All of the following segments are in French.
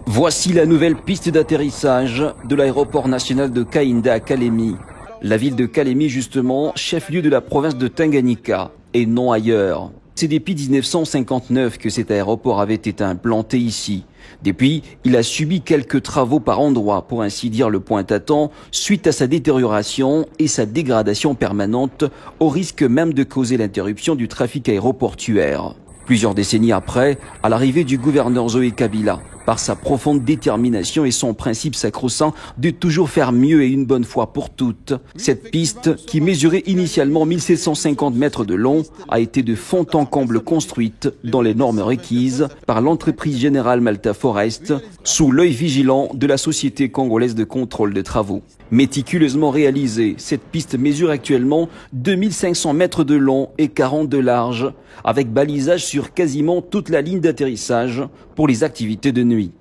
Voici la nouvelle piste d'atterrissage de l'aéroport national de Kainda à Kalemi. La ville de Kalemi, justement, chef-lieu de la province de Tanganyika, et non ailleurs. C'est depuis 1959 que cet aéroport avait été implanté ici. Depuis, il a subi quelques travaux par endroits, pour ainsi dire le Pointe-à-Temps, suite à sa détérioration et sa dégradation permanente, au risque même de causer l'interruption du trafic aéroportuaire. Plusieurs décennies après, à l'arrivée du gouverneur Zoé Kabila, par sa profonde détermination et son principe sacro-saint de toujours faire mieux et une bonne fois pour toutes, cette piste, qui mesurait initialement 1750 mètres de long, a été de fond en comble construite dans les normes requises par l'entreprise générale Malta Forest, sous l'œil vigilant de la Société congolaise de contrôle des travaux. Méticuleusement réalisée, cette piste mesure actuellement 2500 mètres de long et 40 de large, avec balisage sur quasiment toute la ligne d'atterrissage pour les activités de nuit.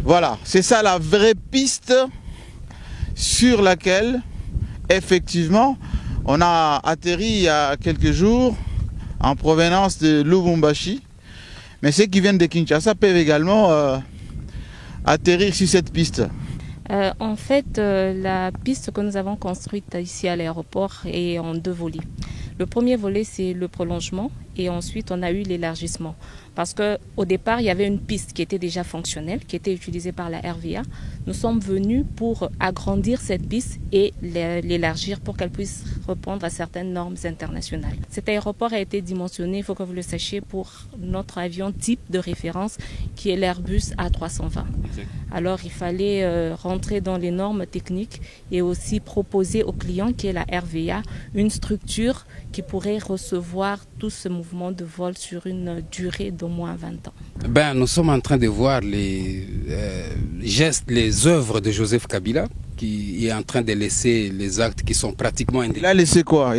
Voilà, c'est ça la vraie piste sur laquelle, effectivement, on a atterri il y a quelques jours en provenance de Lubumbashi. Mais ceux qui viennent de Kinshasa peuvent également atterrir sur cette piste. En fait, la piste que nous avons construite ici à l'aéroport est en deux volets. Le premier volet, c'est le prolongement et ensuite on a eu l'élargissement. Parce qu'au départ, il y avait une piste qui était déjà fonctionnelle, qui était utilisée par la RVA. Nous sommes venus pour agrandir cette piste et l'élargir pour qu'elle puisse répondre à certaines normes internationales. Cet aéroport a été dimensionné, il faut que vous le sachiez, pour notre avion type de référence qui est l'Airbus A320. Alors il fallait rentrer dans les normes techniques et aussi proposer aux clients, qui est la RVA, une structure qui pourrait recevoir tout ce mouvement de vol sur une durée d'au moins 20 ans. Nous sommes en train de voir les gestes, les œuvres de Joseph Kabila, qui est en train de laisser les actes qui sont pratiquement indéniables. Il a laissé quoi?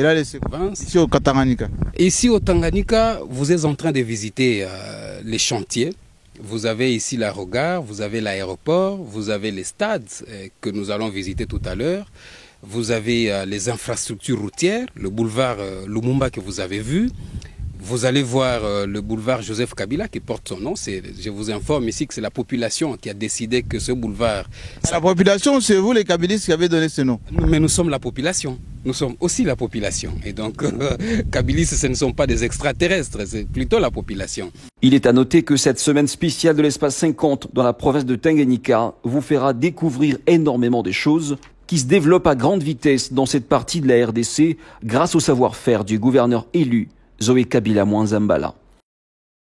Ici au Tanganyika. Ici au Tanganyika, vous êtes en train de visiter les chantiers. Vous avez ici l'aérogare, vous avez l'aéroport, vous avez les stades que nous allons visiter tout à l'heure. Vous avez les infrastructures routières, le boulevard Lumumba que vous avez vu. Vous allez voir le boulevard Joseph Kabila qui porte son nom. Je vous informe ici que c'est la population qui a décidé que ce boulevard... La population, c'est vous les kabilistes qui avez donné ce nom? Mais nous sommes la population. Nous sommes aussi la population. Et donc, kabilistes, ce ne sont pas des extraterrestres, c'est plutôt la population. Il est à noter que cette semaine spéciale de l'espace 50 dans la province de Tanganyika vous fera découvrir énormément de choses qui se développent à grande vitesse dans cette partie de la RDC grâce au savoir-faire du gouverneur élu Zoé Kabila Mwanzambala.